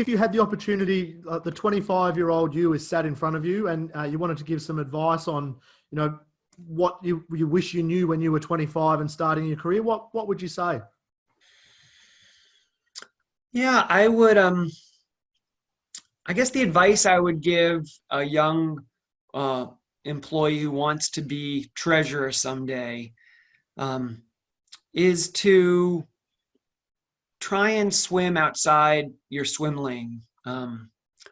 if you had the opportunity, the 25-year-old you is sat in front of you, and you wanted to give some advice on, what you wish you knew when you were 25 and starting your career, what would you say? Yeah, I would. I guess the advice I would give a young employee who wants to be treasurer someday is to try and swim outside your swim lane.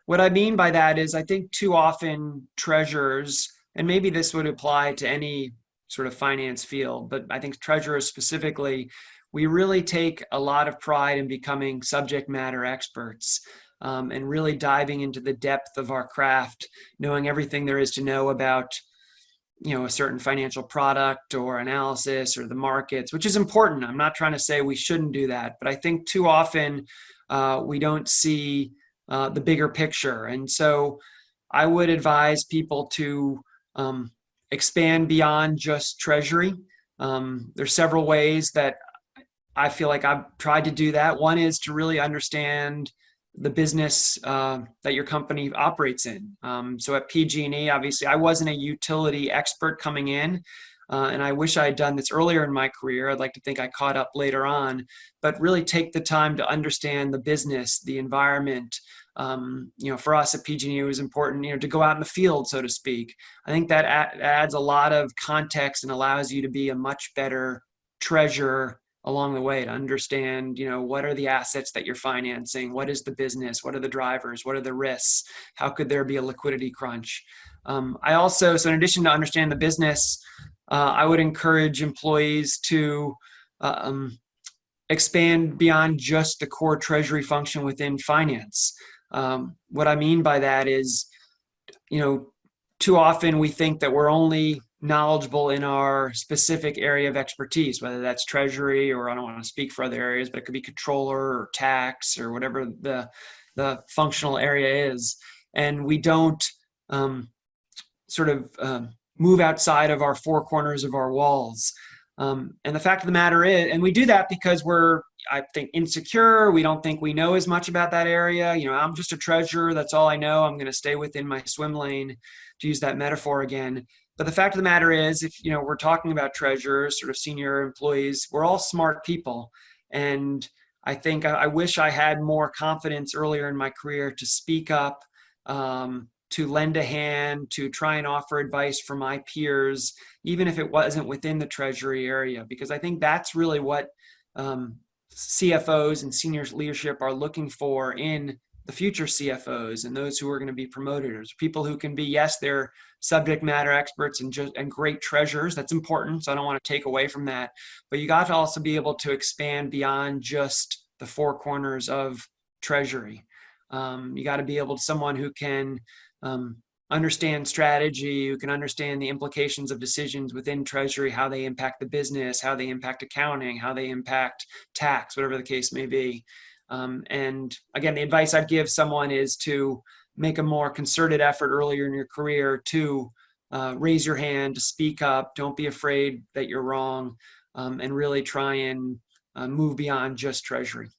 What I mean by that is I think too often treasurers, and maybe this would apply to any sort of finance field, but I think treasurers specifically, we really take a lot of pride in becoming subject matter experts. And really diving into the depth of our craft, knowing everything there is to know about, a certain financial product or analysis or the markets, which is important. I'm not trying to say we shouldn't do that, but I think too often we don't see the bigger picture. And so I would advise people to expand beyond just treasury. There's several ways that I feel like I've tried to do that. One is to really understand the business that your company operates in. So at PG&E, obviously, I wasn't a utility expert coming in, and I wish I had done this earlier in my career. I'd like to think I caught up later on, but really take the time to understand the business, the environment. For us at PG&E, it was important, to go out in the field, so to speak. I think that adds a lot of context and allows you to be a much better treasurer along the way, to understand, what are the assets that you're financing? What is the business? What are the drivers? What are the risks? How could there be a liquidity crunch? I also, so in addition to understand the business, I would encourage employees to expand beyond just the core treasury function within finance. What I mean by that is, too often we think that we're only knowledgeable in our specific area of expertise, whether that's treasury, or I don't want to speak for other areas, but it could be controller or tax or whatever the functional area is. And we don't move outside of our four corners of our walls. And the fact of the matter is, and we do that because we're, I think, insecure. We don't think we know as much about that area. I'm just a treasurer. That's all I know. I'm going to stay within my swim lane, to use that metaphor again. But the fact of the matter is, if we're talking about treasurers, sort of senior employees, we're all smart people. And I think I wish I had more confidence earlier in my career to speak up, to lend a hand, to try and offer advice for my peers, even if it wasn't within the treasury area, because I think that's really what CFOs and senior leadership are looking for in the future CFOs and those who are going to be promoted. People who can be, yes, they're subject matter experts and great treasurers. That's important. So I don't want to take away from that. But you got to also be able to expand beyond just the four corners of treasury. You got to be able to someone who can understand strategy, who can understand the implications of decisions within treasury, how they impact the business, how they impact accounting, how they impact tax, whatever the case may be. And again, the advice I'd give someone is to make a more concerted effort earlier in your career to raise your hand, to speak up. Don't be afraid that you're wrong, and really try and move beyond just treasury.